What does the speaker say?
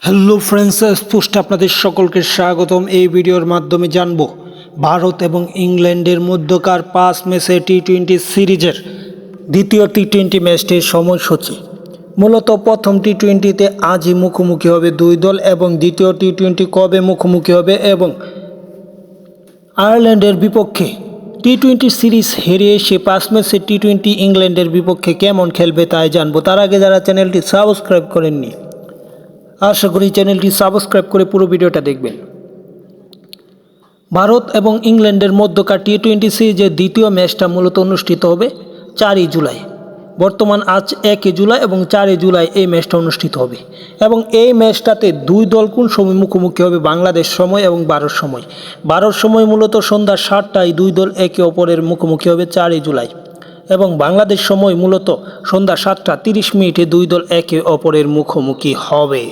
Hello friends, post আপনাদের সকলকে স্বাগতম। এই ভিডিওর মাধ্যমে জানব ভারত এবং ইংল্যান্ডের মধ্যকার 5 ম্যাচের টি-20 সিরিজের দ্বিতীয় টি-20 ম্যাচটির সময়সূচি। মূলত প্রথম টি-20তে আজই মুখোমুখি হবে দুই দল এবং দ্বিতীয় টি-20 কবে মুখোমুখি হবে এবং আয়ারল্যান্ডের বিপক্ষে টি-20 সিরিজ হেরে সে 5 ম্যাচের টি-20 ইংল্যান্ডের বিপক্ষে কেমন খেলবে তাই জানবো। তার আগে যারা চ্যানেলটি সাবস্ক্রাইব করেননি, আশা করি চ্যানেলটি সাবস্ক্রাইব করে পুরো ভিডিওটা দেখবেন। ভারত এবং ইংল্যান্ডের মধ্যকার টি-20 সিরিজের দ্বিতীয় ম্যাচটা মূলত অনুষ্ঠিত হবে 4ই জুলাই। বর্তমান আজ 1 জুলাই এবং 4 জুলাই এই ম্যাচটা অনুষ্ঠিত হবে এবং এই ম্যাচটাতে দুই দল কোন সময় মুখোমুখি হবে? বাংলাদেশ সময় এবং ভারত সময়। ভারত সময় মূলত সন্ধ্যা 7টায় দুই দল একে অপরের মুখোমুখি হবে 4ই জুলাই এবং বাংলাদেশ সময় মূলত সন্ধ্যা 7টা 30 মিনিটে দুই দল একে অপরের মুখোমুখি হবে।